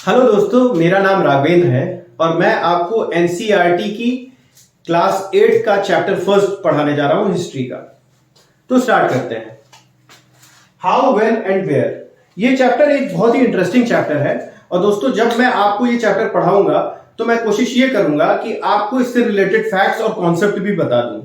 Hello दोस्तों, मेरा नाम राघवेंद्र है और मैं आपको एनसीईआरटी की क्लास 8 का चैप्टर फर्स्ट पढ़ाने जा रहा हूं, हिस्ट्री का। तो स्टार्ट करते हैं। How, when and where. ये चैप्टर एक बहुत ही इंटरेस्टिंग चैप्टर है और दोस्तों जब मैं आपको ये चैप्टर पढ़ाऊंगा तो मैं कोशिश ये करूंगा कि आपको इससे रिलेटेड फैक्ट्स और कॉन्सेप्ट भी बता दूं।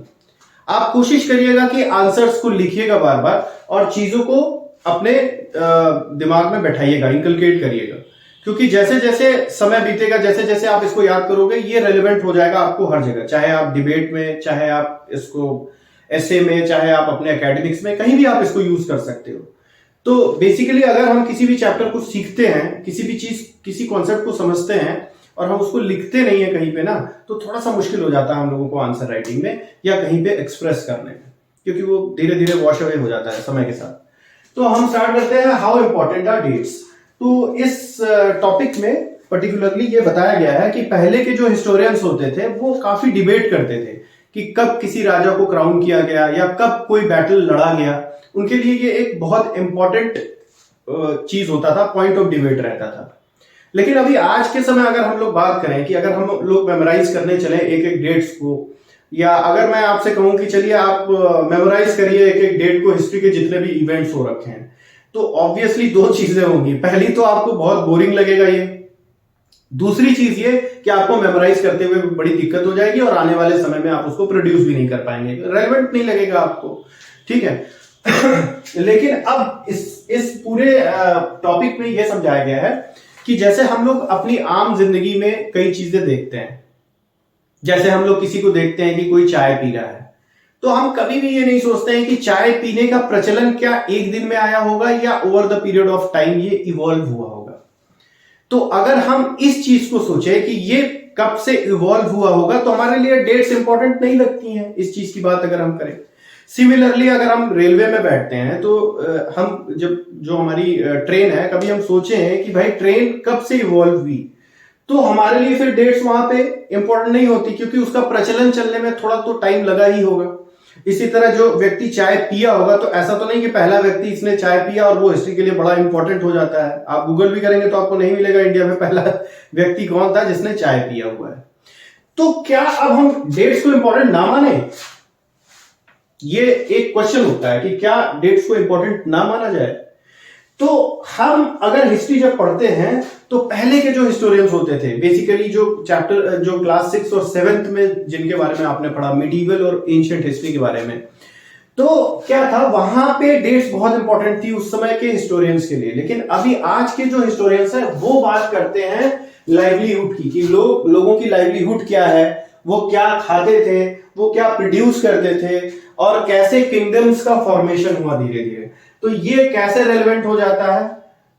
आप कोशिश करिएगा कि आंसर्स को लिखिएगा बार बार और चीजों को अपने दिमाग में बैठाइएगा, इंकलकेट करिएगा, क्योंकि जैसे जैसे समय बीतेगा, जैसे जैसे आप इसको याद करोगे, ये रेलेवेंट हो जाएगा आपको हर जगह, चाहे आप डिबेट में, चाहे आप इसको एसे में, चाहे आप अपने एकेडमिक्स में, कहीं भी आप इसको यूज कर सकते हो। तो बेसिकली अगर हम किसी भी चैप्टर को सीखते हैं, किसी भी चीज, किसी कॉन्सेप्ट को समझते हैं और हम उसको लिखते नहीं है कहीं पे ना, तो थोड़ा सा मुश्किल हो जाता है हम लोगों को आंसर राइटिंग में या कहीं पे एक्सप्रेस करने में, क्योंकि वो धीरे धीरे वॉश अवे हो जाता है समय के साथ। तो हम स्टार्ट करते हैं, हाउ इंपॉर्टेंट आर डेट्स। तो इस टॉपिक में पर्टिकुलरली ये बताया गया है कि पहले के जो हिस्टोरियंस होते थे वो काफी डिबेट करते थे कि कब किसी राजा को क्राउन किया गया या कब कोई बैटल लड़ा गया। उनके लिए ये एक बहुत इंपॉर्टेंट चीज होता था, पॉइंट ऑफ डिबेट रहता था। लेकिन अभी आज के समय अगर हम लोग बात करें कि अगर हम लोग मेमोराइज करने चले एक एक डेट्स को, या अगर मैं आपसे कहूं कि चलिए आप मेमोराइज करिए एक एक डेट को, हिस्ट्री के जितने भी इवेंट्स हो रखे हैं, तो ऑब्वियसली दो चीजें होंगी। पहली तो आपको बहुत बोरिंग लगेगा ये, दूसरी चीज ये कि आपको मेमोराइज करते हुए बड़ी दिक्कत हो जाएगी और आने वाले समय में आप उसको प्रोड्यूस भी नहीं कर पाएंगे, रेलेवेंट नहीं लगेगा आपको, ठीक है। लेकिन अब इस पूरे टॉपिक में यह समझाया गया है कि जैसे हम लोग अपनी आम जिंदगी में कई चीजें देखते हैं, जैसे हम लोग किसी को देखते हैं कि कोई चाय पी रहा है, तो हम कभी भी ये नहीं सोचते हैं कि चाय पीने का प्रचलन क्या एक दिन में आया होगा या over the period of time ये इवॉल्व हुआ होगा। तो अगर हम इस चीज को सोचे कि ये कब से इवॉल्व हुआ होगा, तो हमारे लिए डेट्स इंपॉर्टेंट नहीं लगती हैं। इस चीज की बात अगर हम करें, सिमिलरली अगर हम रेलवे में बैठते हैं तो हम जब जो हमारी ट्रेन है, कभी हम सोचे हैं कि भाई ट्रेन कब से इवॉल्व हुई, तो हमारे लिए फिर डेट्स वहां पे इंपॉर्टेंट नहीं होती, क्योंकि उसका प्रचलन चलने में थोड़ा तो टाइम लगा ही होगा। इसी तरह जो व्यक्ति चाय पिया होगा, तो ऐसा तो नहीं कि पहला व्यक्ति इसने चाय पिया और वो हिस्ट्री के लिए बड़ा इंपॉर्टेंट हो जाता है। आप गूगल भी करेंगे तो आपको नहीं मिलेगा इंडिया में पहला व्यक्ति कौन था जिसने चाय पिया हुआ है। तो क्या अब हम डेट्स को इंपॉर्टेंट ना माने? ये एक क्वेश्चन होता है कि क्या डेट्स को इंपॉर्टेंट ना माना जाए। तो हम अगर हिस्ट्री जब पढ़ते हैं तो पहले के जो हिस्टोरियंस होते थे, बेसिकली जो चैप्टर जो क्लास 6 और 7th में जिनके बारे में आपने पढ़ा, मिडीवल और एंशिएंट हिस्ट्री के बारे में, तो क्या था, वहां पे डेट्स बहुत इंपॉर्टेंट थी उस समय के हिस्टोरियंस के लिए। लेकिन अभी आज के जो हिस्टोरियंस है वो बात करते हैं लाइवलीहुड की, कि लोगों की लाइवलीहुड क्या है, वो क्या खाते थे, वो क्या प्रोड्यूस करते थे और कैसे किंगडम्स का फॉर्मेशन हुआ धीरे धीरे। तो ये कैसे रेलेवेंट हो जाता है?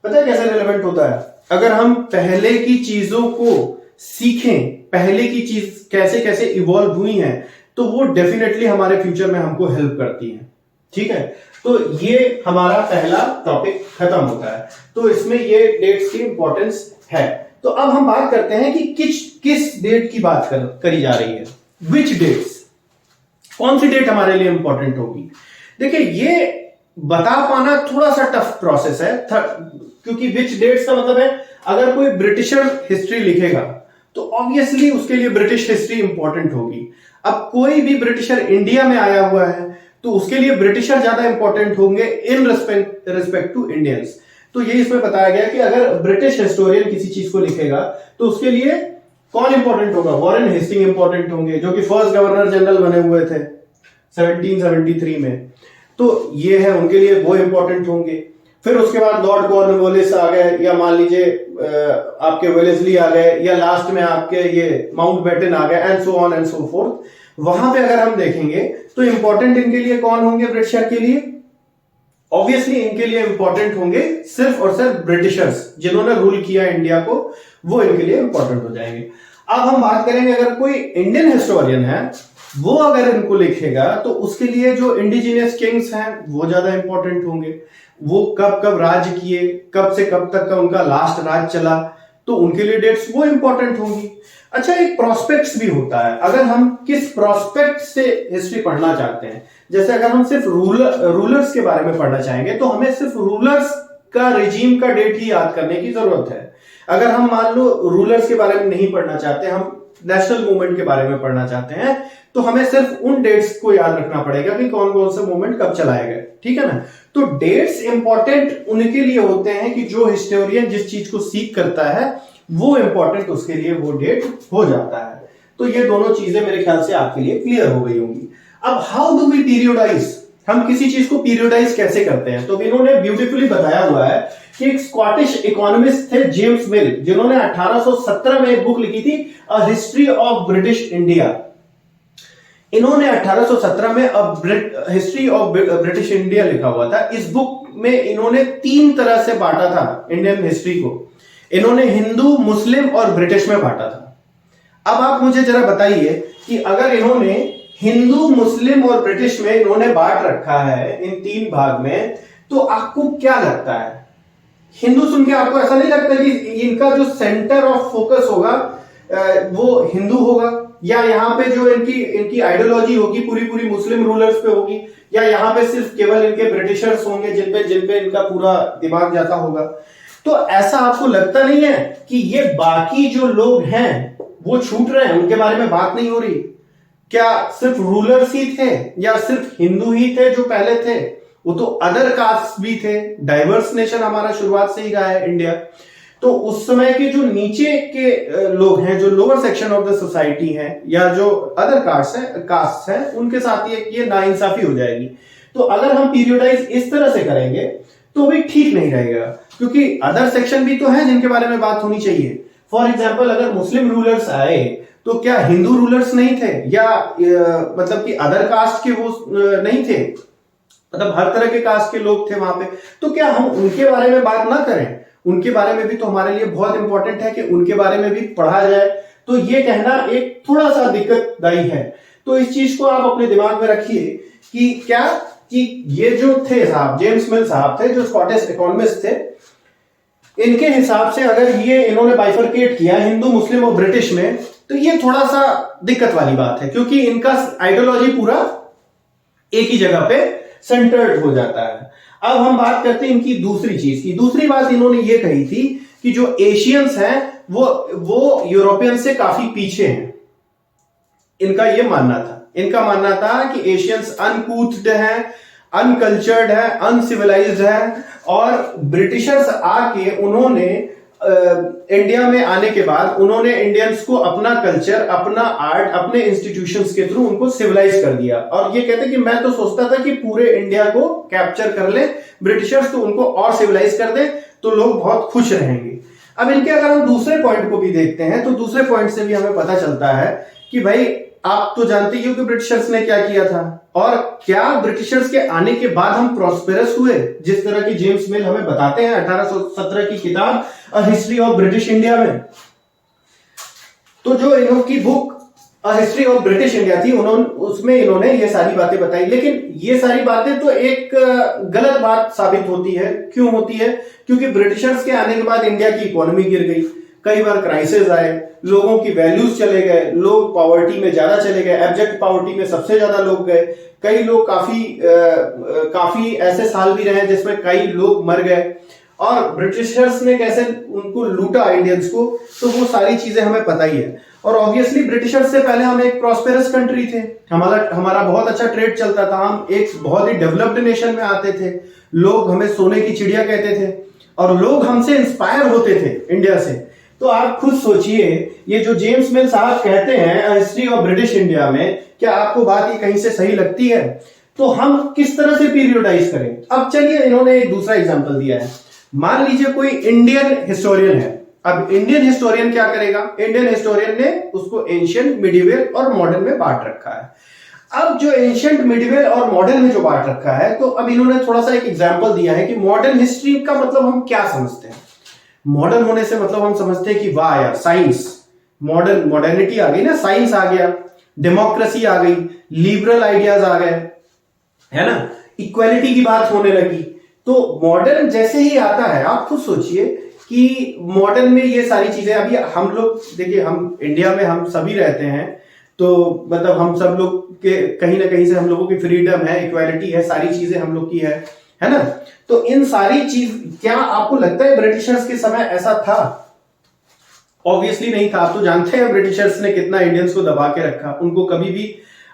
पता है कैसे रेलेवेंट होता है? अगर हम पहले की चीजों को सीखें, पहले की चीज कैसे कैसे इवॉल्व हुई हैं, तो वो डेफिनेटली हमारे फ्यूचर में हमको हेल्प करती है, ठीक है। तो ये हमारा पहला टॉपिक खत्म होता है। तो इसमें ये डेट्स की इंपॉर्टेंस है। तो अब हम बात करते हैं कि किस डेट की बात करी जा रही है, विच डेट्स, कौन सी डेट हमारे लिए इंपॉर्टेंट होगी। देखिए, ये बता पाना थोड़ा सा टफ प्रोसेस है, क्योंकि विच डेट्स का मतलब है अगर कोई ब्रिटिशर हिस्ट्री लिखेगा तो ऑब्वियसली उसके लिए ब्रिटिश हिस्ट्री इंपॉर्टेंट होगी। अब कोई भी ब्रिटिशर इंडिया में आया हुआ है तो उसके लिए ब्रिटिशर ज्यादा इंपॉर्टेंट होंगे इन रिस्पेक्ट टू इंडियंस। तो ये इसमें बताया गया कि अगर ब्रिटिश हिस्टोरियन किसी चीज को लिखेगा तो उसके लिए कौन इंपॉर्टेंट होगा? वॉरेन हेस्टिंग इंपॉर्टेंट होंगे, जो कि फर्स्ट गवर्नर जनरल बने हुए थे 1773 में। तो ये है, उनके लिए वो इंपॉर्टेंट होंगे। फिर उसके बाद लॉर्ड कॉर्नवालिस आ गए, या मान लीजिए आपके वेलेस्ली आ गए, या लास्ट में आपके ये माउंटबेटन आ गए, and so on and so fourth. वहां पे अगर हम देखेंगे तो इंपॉर्टेंट इनके लिए कौन होंगे ब्रिटिशर के लिए? ऑब्वियसली इनके लिए इंपॉर्टेंट होंगे सिर्फ और सिर्फ ब्रिटिशर्स जिन्होंने रूल किया इंडिया को, वो इनके लिए इंपॉर्टेंट हो जाएंगे। अब हम बात करेंगे, अगर कोई इंडियन हिस्टोरियन है वो अगर इनको लिखेगा तो उसके लिए जो इंडिजिनियस किंग्स हैं वो ज्यादा इंपॉर्टेंट होंगे। वो कब कब राज किए, कब से कब तक का उनका लास्ट राज चला, तो उनके लिए डेट्स वो इंपॉर्टेंट होंगी। अच्छा, एक प्रोस्पेक्ट्स भी होता है, अगर हम किस प्रोस्पेक्ट से हिस्ट्री पढ़ना चाहते हैं। जैसे अगर हम सिर्फ रूलर्स के बारे में पढ़ना चाहेंगे तो हमें सिर्फ रूलर्स का, रिजीम का डेट ही याद करने की जरूरत है। अगर हम मान लो रूलर्स के बारे में नहीं पढ़ना चाहते, हम नेशनल मूवमेंट के बारे में पढ़ना चाहते हैं, तो हमें सिर्फ उन डेट्स को याद रखना पड़ेगा कि कौन कौन से मूवमेंट कब चलाए गए, ठीक है ना। तो डेट्स इंपॉर्टेंट उनके लिए होते हैं कि जो हिस्टोरियन जिस चीज को सीख करता है वो इंपॉर्टेंट उसके लिए वो डेट हो जाता है। तो ये दोनों चीजें मेरे ख्याल से आपके लिए क्लियर हो गई होंगी। अब हाउ डू वी पीरियोडाइज, हम किसी चीज को पीरियोडाइज कैसे करते हैं, तो इन्होंने ब्यूटीफुली बताया हुआ है कि एक स्कॉटिश इकोनॉमिस्ट थे जेम्स मिल, जिन्होंने 1817 में एक बुक लिखी थी a history of British India. इन्होंने 1817 में हिस्ट्री ऑफ ब्रिटिश इंडिया लिखा हुआ था। इस बुक में इन्होंने 3 तरह से बांटा था इंडियन हिस्ट्री को। इन्होंने हिंदू, मुस्लिम और ब्रिटिश में बांटा था। अब आप मुझे जरा बताइए कि अगर इन्होंने हिंदू, मुस्लिम और ब्रिटिश में इन्होंने बांट रखा है इन 3 भाग में, तो आपको क्या लगता है? हिंदू सुन के आपको ऐसा नहीं लगता कि इनका जो सेंटर ऑफ फोकस होगा वो हिंदू होगा, या यहाँ पे जो इनकी आइडियोलॉजी होगी पूरी पूरी मुस्लिम रूलर्स पे होगी, या यहाँ पे सिर्फ केवल इनके ब्रिटिशर्स होंगे जिन पे इनका पूरा दिमाग जाता होगा? तो ऐसा आपको लगता नहीं है कि ये बाकी जो लोग हैं वो छूट रहे हैं, उनके बारे में बात नहीं हो रही? क्या सिर्फ रूलर्स ही थे या सिर्फ हिंदू ही थे जो पहले थे? वो तो अदर कास्ट भी थे। डाइवर्स नेशन हमारा शुरुआत से ही रहा है इंडिया। तो उस समय के जो नीचे के लोग हैं, जो lower section of the society हैं, या जो अदर कास्ट हैं, उनके साथ ये नाइंसाफी हो जाएगी। तो अगर हम पीरियोडाइज इस तरह से करेंगे तो भी ठीक नहीं रहेगा, क्योंकि अदर सेक्शन भी तो है जिनके बारे में बात होनी चाहिए। फॉर एग्जाम्पल, अगर मुस्लिम रूलर्स आए तो क्या हिंदू रूलर्स नहीं थे, या मतलब कि अदर कास्ट के वो नहीं थे? मतलब हर तरह के कास्ट के लोग थे वहां पे। तो क्या हम उनके बारे में बात ना करें? उनके बारे में भी तो हमारे लिए बहुत इंपॉर्टेंट है कि उनके बारे में भी पढ़ा जाए। तो ये कहना एक थोड़ा सा दिक्कतदायी है। तो इस चीज को आप अपने दिमाग में रखिए कि क्या कि ये जो थे साहब, जेम्स मिल साहब थे जो स्कॉटिश इकोनॉमिस्ट थे, इनके हिसाब से अगर ये इन्होंने बाइफरकेट किया हिंदू, मुस्लिम और ब्रिटिश में, तो ये थोड़ा सा दिक्कत वाली बात है, क्योंकि इनका आइडियोलॉजी पूरा एक ही जगह पे सेंटर्ड हो जाता है। अब हम बात करते हैं इनकी दूसरी चीज की। दूसरी बात इन्होंने ये कही थी कि जो एशियंस हैं वो यूरोपियन से काफी पीछे हैं। इनका ये मानना था। इनका मानना था कि एशियंस अनकूथड हैं, अनकल्चर्ड है, अनसिविलाइज्ड है, और ब्रिटिशर्स आके उन्होंने इंडिया में आने के बाद उन्होंने इंडियंस को अपना कल्चर, अपना आर्ट, अपने इंस्टीट्यूशंस के थ्रू उनको सिविलाइज कर दिया। और ये कहते कि मैं तो सोचता था कि पूरे इंडिया को कैप्चर कर ले ब्रिटिशर्स, तो उनको और सिविलाइज कर दे तो लोग बहुत खुश रहेंगे। अब इनके अगर हम दूसरे पॉइंट को भी देखते हैं तो दूसरे पॉइंट से भी हमें पता चलता है कि भाई आप तो जानते ही हो कि ब्रिटिशर्स ने क्या किया था, और क्या ब्रिटिशर्स के आने के बाद हम प्रॉस्पेरस हुए, जिस तरह की जेम्स मिल हमें बताते हैं 1817 की किताब a history of British India में। तो जो इनकी book a history of British India थी, उसमें इन्होंने ये सारी बातें बताई। लेकिन ये सारी बातें तो एक गलत बात साबित होती है। क्यों होती है? क्योंकि ब्रिटिशर्स के आने के बाद इंडिया की इकोनॉमी गिर गई, कई बार क्राइसिस आए, लोगों की वैल्यूज चले गए, लोग पॉवर्टी में ज्यादा चले गए, एब्जेक्ट पॉवर्टी में सबसे ज्यादा लोग गए। कई लोग काफी ऐसे साल भी रहे जिसमें कई लोग मर गए, और ब्रिटिशर्स ने कैसे उनको लूटा इंडियंस को, तो वो सारी चीजें हमें पता ही है। और ऑब्वियसली ब्रिटिशर्स से पहले हम एक प्रॉस्पेरस कंट्री थे, हमारा बहुत अच्छा ट्रेड चलता था, हम एक बहुत ही डेवलप्ड नेशन में आते थे, लोग हमें सोने की चिड़िया कहते थे, और लोग हमसे इंस्पायर होते थे इंडिया से। तो आप खुद सोचिए, ये जो जेम्स मिल साहब कहते हैं हिस्ट्री ऑफ ब्रिटिश इंडिया में, क्या आपको बात ये कहीं से सही लगती है? तो हम किस तरह से पीरियोडाइज करें? अब चलिए, इन्होंने एक दूसरा एग्जांपल दिया है। मान लीजिए कोई इंडियन हिस्टोरियन है। अब इंडियन हिस्टोरियन क्या करेगा? इंडियन हिस्टोरियन ने उसको एंशिएंट, मिडिवल और मॉडर्न में बांट रखा है। अब जो एंशिएंट, मिडिवल और मॉडर्न में जो बांट रखा है, तो अब इन्होंने थोड़ा सा एक एग्जांपल दिया है कि मॉडर्न हिस्ट्री का मतलब हम क्या समझते हैं। मॉडर्न होने से मतलब हम समझते हैं कि वाह यार, साइंस, मॉडर्निटी आ गई ना, साइंस आ गया, डेमोक्रेसी आ गई, लिबरल आइडियाज आ गए, है ना, इक्वालिटी की बात होने लगी। तो मॉडर्न जैसे ही आता है, आप खुद सोचिए कि मॉडर्न में ये सारी चीजें, अभी हम लोग देखिए, हम इंडिया में हम सभी रहते हैं, तो मतलब हम सब लोग के कहीं ना कहीं से हम लोगों की फ्रीडम है, इक्वालिटी है, सारी चीजें हम लोग की है ना। तो इन सारी चीज, क्या आपको लगता है ब्रिटिशर्स के समय ऐसा था? ऑब्वियसली नहीं था। आप तो जानते हैं ब्रिटिशर्स ने कितना इंडियंस को दबा के रखा, उनको कभी भी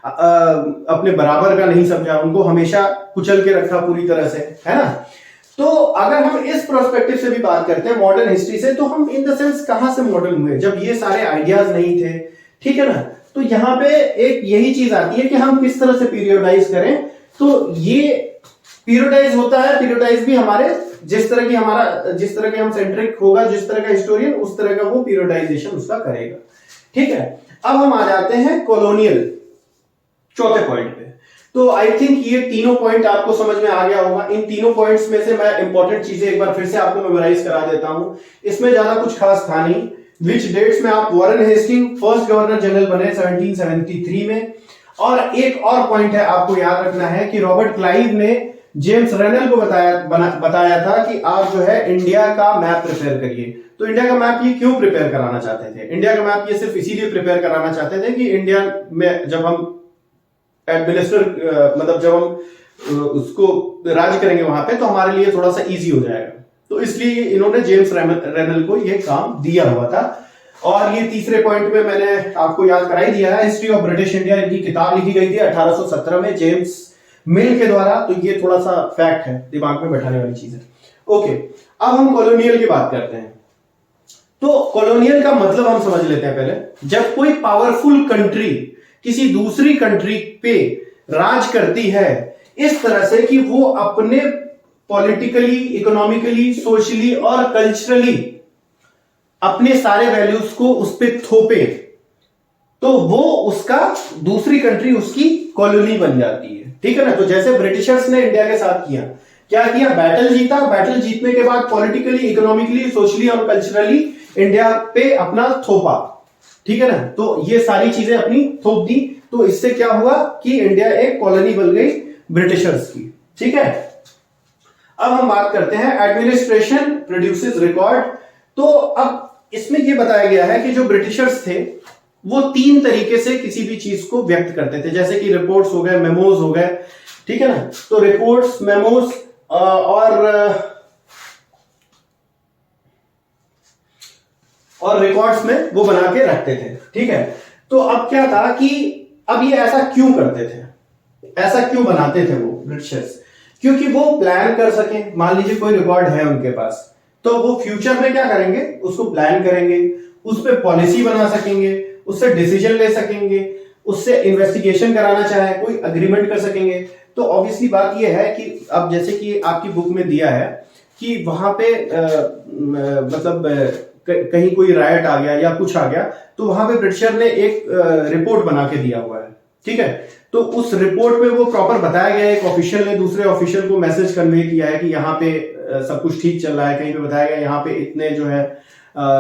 अपने बराबर का नहीं समझा, उनको हमेशा कुचल के रखा पूरी तरह से, है ना। तो अगर हम इस प्रोस्पेक्टिव से भी बात करते हैं मॉडर्न हिस्ट्री से, तो हम इन द सेंस कहां से मॉडर्न हुए, जब ये सारे आइडियाज नहीं थे, ठीक है ना। तो यहां पे एक यही चीज आती है कि हम किस तरह से पीरियोडाइज करें। तो ये पीरियोडाइज होता है, पीरियोडाइज भी हमारे जिस तरह के हम सेंट्रिक होगा, जिस तरह का हिस्टोरियन, उस तरह का वो पीरियोडाइजेशन उसका करेगा, ठीक है। अब हम आ जाते हैं कॉलोनियल चौथे पॉइंट पे। तो आई थिंक ये तीनों पॉइंट आपको समझ में आ गया होगा। इन तीनों पॉइंट्स में से मैं इंपॉर्टेंट चीजें एक बार फिर से आपको मेमोराइज करा देता हूं। इसमें ज्यादा कुछ खास था नहीं। विच डेट्स में आप Warren Hasting first governor general बने 1773 में। और एक और पॉइंट है आपको याद रखना है कि रॉबर्ट क्लाइव ने जेम्स रेनल को बताया था कि आप जो है इंडिया का मैप प्रिपेयर करिए। तो इंडिया का मैप ये क्यों प्रिपेयर कराना चाहते थे? इंडिया का मैप ये सिर्फ इसीलिए प्रिपेयर कराना चाहते थे कि इंडिया में जब हम मतलब जब हम उसको राज करेंगे वहां पे, तो हमारे लिए थोड़ा सा इजी हो जाएगा। तो इसलिए इन्होंने जेम्स रेनल को ये काम दिया हुआ था। और ये तीसरे पॉइंट में मैंने आपको याद कराई दिया है, हिस्ट्री ऑफ ब्रिटिश इंडिया, इनकी किताब लिखी गई थी 1817 में जेम्स मिल के द्वारा। तो ये थोड़ा सा फैक्ट है, दिमाग में बैठाने वाली चीज है। ओके, अब हम कॉलोनियल की बात करते हैं। तो कॉलोनियल का मतलब हम समझ लेते हैं पहले। जब कोई पावरफुल कंट्री किसी दूसरी कंट्री पे राज करती है इस तरह से कि वो अपने पॉलिटिकली, इकोनॉमिकली, सोशली और कल्चरली अपने सारे वैल्यूज को उस पे थोपे, तो वो उसका दूसरी कंट्री उसकी कॉलोनी बन जाती है, ठीक है ना। तो जैसे ब्रिटिशर्स ने इंडिया के साथ किया, क्या किया? बैटल जीता। बैटल जीतने के बाद पॉलिटिकली, इकोनॉमिकली, सोशली और कल्चरली इंडिया पे अपना थोपा, ठीक है ना। तो ये सारी चीजें अपनी थोप दी। तो इससे क्या हुआ कि इंडिया एक कॉलोनी बन गई ब्रिटिशर्स की, ठीक है। अब हम बात करते हैं एडमिनिस्ट्रेशन प्रोड्यूसेस रिकॉर्ड। तो अब इसमें यह बताया गया है कि जो ब्रिटिशर्स थे वो तीन तरीके से किसी भी चीज को व्यक्त करते थे, जैसे कि रिपोर्ट्स हो गए, मेमोज हो गए, ठीक है ना। तो रिपोर्ट्स, मेमोज और रिकॉर्ड्स में वो बना के रखते थे, ठीक है। तो अब क्या था कि अब ये ऐसा क्यों करते थे, ऐसा क्यों बनाते थे वो ब्रिटिशर्स? क्योंकि वो प्लान कर सके। मान लीजिए कोई रिकॉर्ड है उनके पास, तो वो फ्यूचर में क्या करेंगे, उसको प्लान करेंगे, उस पर पॉलिसी बना सकेंगे, उससे डिसीजन ले सकेंगे, उससे इन्वेस्टिगेशन कराना चाहे कोई अग्रीमेंट कर सकेंगे। तो ऑब्वियसली बात यह है कि अब जैसे कि आपकी बुक में दिया है कि वहां पे मतलब कहीं कोई रायट आ गया या कुछ आ गया, तो वहां पे ब्रिटिशर ने एक रिपोर्ट बना के दिया हुआ है, ठीक है। तो उस रिपोर्ट में वो प्रॉपर बताया गया है, एक ऑफिशियल ने दूसरे ऑफिशियल को मैसेज कन्वे किया है कि यहाँ पे सब कुछ ठीक चल रहा है। कहीं पे बताया गया यहाँ पे इतने जो है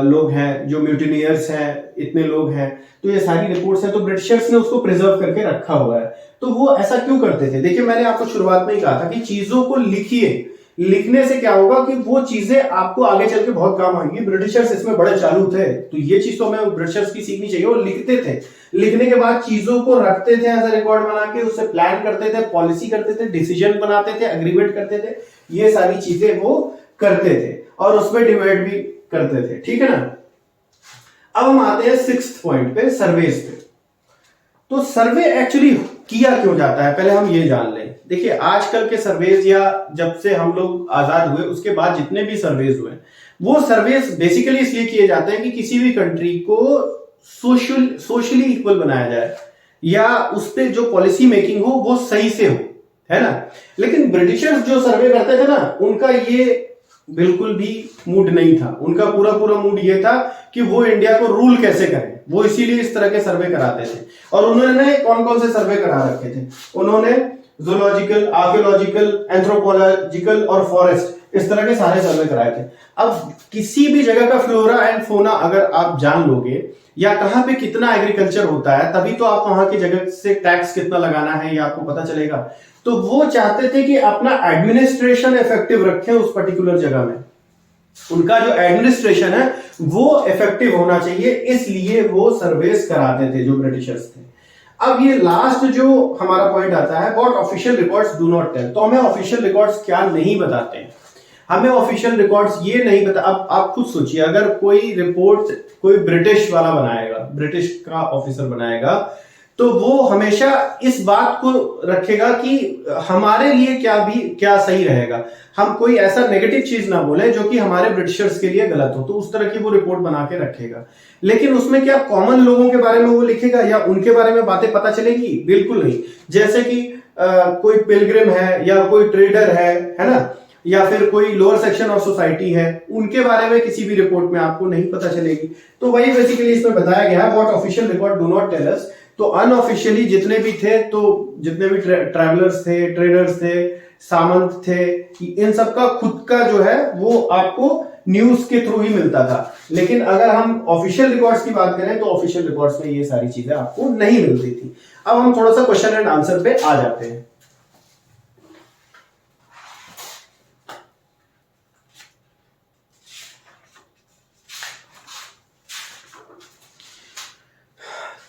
लोग हैं जो म्यूटिनियर्स हैं, इतने लोग हैं। तो ये सारी रिपोर्ट्स हैं, तो ब्रिटिशर्स ने उसको प्रिजर्व करके रखा हुआ है। तो वो ऐसा क्यों करते थे? देखिए, मैंने आपको शुरुआत में ही कहा था कि चीजों को लिखिए। लिखने से क्या होगा कि वो चीजें आपको आगे चल के बहुत काम आएंगी। ब्रिटिशर्स इसमें बड़े चालू थे, तो ये चीज तो हमें ब्रिटिशर्स की सीखनी चाहिए। वो लिखते थे, लिखने के बाद चीजों को रखते थे एज अ रिकॉर्ड बना के, उससे प्लान करते थे, पॉलिसी करते थे, डिसीजन बनाते थे, अग्रीमेंट करते थे। ये सारी चीजें वो करते थे और उसमें डिबेट भी करते थे, ठीक है ना। अब हम आते हैं सिक्स्थ पॉइंट पे, सर्वेस पे। तो सर्वे एक्चुअली किया क्यों जाता है, पहले हम ये जान लें। देखिए, आजकल के सर्वेज या जब से हम लोग आजाद हुए उसके बाद जितने भी सर्वेज हुए, वो सर्वेज बेसिकली इसलिए किए जाते हैं कि किसी भी कंट्री को सोशली इक्वल बनाया जाए या उस पर जो पॉलिसी मेकिंग हो वो सही से हो, है ना। लेकिन ब्रिटिशर्स जो सर्वे करते थे ना, उनका ये बिल्कुल भी मूड नहीं था। उनका पूरा मूड ये था कि वो इंडिया को रूल कैसे करें। वो इसीलिए इस तरह के सर्वे कराते थे। और उन्होंने कौन कौन से सर्वे करा रखे थे? उन्होंने जूलॉजिकल, आर्कियोलॉजिकल, एंथ्रोपोलॉजिकल और फॉरेस्ट, इस तरह के सारे सर्वे कराए थे। अब किसी भी जगह का फ्लोरा एंड फोना अगर आप जान लोगे या कहां पे कितना एग्रीकल्चर होता है, तभी तो आप वहां की जगह से टैक्स कितना लगाना है ये आपको पता चलेगा। तो वो चाहते थे कि अपना एडमिनिस्ट्रेशन इफेक्टिव रखें उस पर्टिकुलर जगह में। उनका जो एडमिनिस्ट्रेशन है वो इफेक्टिव होना चाहिए, इसलिए वो सर्वेस कराते थे जो ब्रिटिशर्स थे। अब ये लास्ट जो हमारा पॉइंट आता है, what official records do not tell. तो हमें ऑफिशियल रिकॉर्ड्स क्या नहीं बताते हैं। हमें ऑफिशियल रिकॉर्ड्स ये नहीं पता। अब आप खुद सोचिए, अगर कोई रिपोर्ट कोई ब्रिटिश वाला बनाएगा, ब्रिटिश का ऑफिसर बनाएगा, तो वो हमेशा इस बात को रखेगा कि हमारे लिए क्या सही रहेगा, हम कोई ऐसा नेगेटिव चीज ना बोले जो कि हमारे ब्रिटिशर्स के लिए गलत हो, तो उस तरह की वो रिपोर्ट बना के रखेगा। लेकिन उसमें क्या कॉमन लोगों के बारे में वो लिखेगा या उनके बारे में बातें पता चलेगी? बिल्कुल नहीं। जैसे कि कोई पिलग्रिम है या कोई ट्रेडर है ना, या फिर कोई लोअर सेक्शन ऑफ सोसाइटी है, उनके बारे में किसी भी रिपोर्ट में आपको नहीं पता चलेगी। तो वही बेसिकली इसमें बताया गया है, what official record do not tell us. तो अनऑफिशियली जितने भी थे, तो जितने भी ट्रैवलर्स थे, ट्रेडर्स थे, सामंत थे, इन सबका खुद का जो है वो आपको न्यूज के थ्रू ही मिलता था। लेकिन अगर हम ऑफिशियल रिकॉर्ड्स की बात करें तो ऑफिशियल रिकॉर्ड्स में ये सारी चीजें आपको नहीं मिलती थी। अब हम थोड़ा सा क्वेश्चन एंड आंसर पे आ जाते हैं।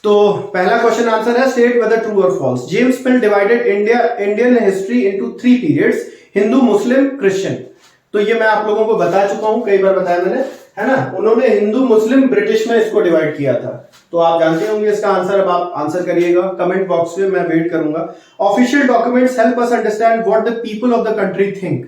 तो पहला क्वेश्चन आंसर है, state whether true or false. James Mill divided Indian history into 3 periods, Hindu, Muslim, Christian. तो ये मैं आप लोगों को बता चुका हूं, कई बार बताया मैंने, है ना। उन्होंने हिंदू, मुस्लिम, ब्रिटिश में इसको डिवाइड किया था। तो आप जानते होंगे इसका आंसर। अब आप आंसर करिएगा कमेंट बॉक्स में, मैं वेट करूंगा। Official documents help us understand what the people of the country think.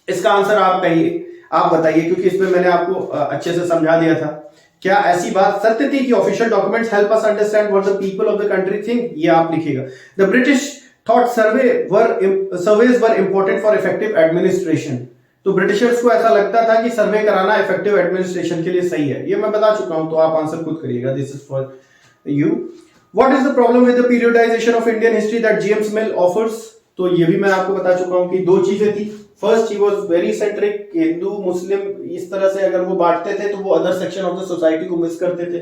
इसका आंसर आप कहिए, आप बताइए, क्योंकि इसमें मैंने आपको अच्छे से समझा दिया था। क्या ऐसी बात सत्य थी कि official documents help us understand what the people of the country think? ये आप लिखिएगा। The British thought surveys were important for effective administration. तो ब्रिटिशर्स को ऐसा लगता था कि सर्वे कराना इफेक्टिव एडमिनिस्ट्रेशन के लिए सही है। ये मैं बता चुका हूं, तो आप आंसर खुद करिएगा। This is for you. What is the problem with the periodisation of Indian history that James mill offers? तो ये भी मैं आपको बता चुका हूं कि 2 चीजें थी। First, he was very centric, Hindu मुस्लिम इस तरह से अगर वो बांटते थे तो वो other section of the society को मिस करते थे।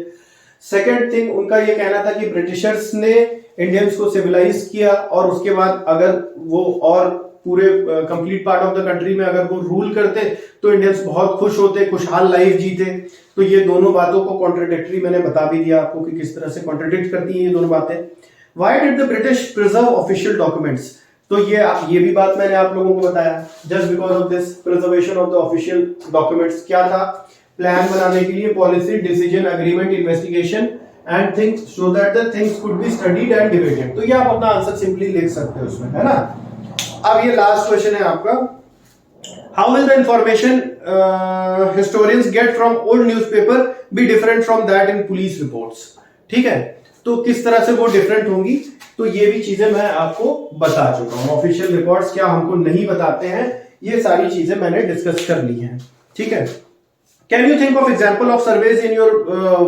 सेकंड थिंग, उनका ये कहना था कि ब्रिटिशर्स ने इंडियंस को सिविलाइज किया, और उसके बाद अगर वो और पूरे complete part of the country में अगर वो रूल करते तो इंडियंस बहुत खुश होते, खुशहाल लाइफ जीते। तो ये दोनों बातों को कॉन्ट्रडिक्टरी मैंने बता भी दिया आपको कि किस तरह से कॉन्ट्रडिक्ट करती हैं ये दोनों बातें। Why did the British preserve official documents? तो ये भी बात मैंने आप लोगों को बताया। Just because of this preservation of the official documents, क्या था? प्लान बनाने के लिए, policy, decision, agreement, investigation and things, so that the things could be studied and debated. तो ये आप अपना आंसर सिंपली लिख सकते हो उसमें, है ना। अब ये लास्ट क्वेश्चन है आपका, how will the information historians get from old newspaper be different from that in police reports? ठीक है, तो किस तरह से वो डिफरेंट होंगी, तो ये भी चीजें मैं आपको बता चुका हूं। ऑफिशियल रिकॉर्ड्स क्या हमको नहीं बताते हैं, ये सारी चीजें मैंने डिस्कस कर ली हैं। ठीक है। Can you think of example of surveys in your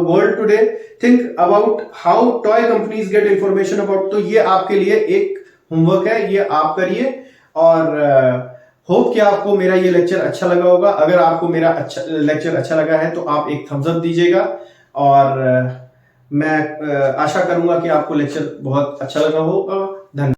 world today? Think about how toy companies get information about. तो ये आपके लिए एक होमवर्क है, ये आप करिए। और होप कि आपको मेरा ये लेक्चर अच्छा लगा होगा। अगर आपको मेरा लेक्चर अच्छा लगा है तो आप एक थम्स अप दीजिएगा, और मैं आशा करूंगा कि आपको लेक्चर बहुत अच्छा लगा होगा। धन्यवाद।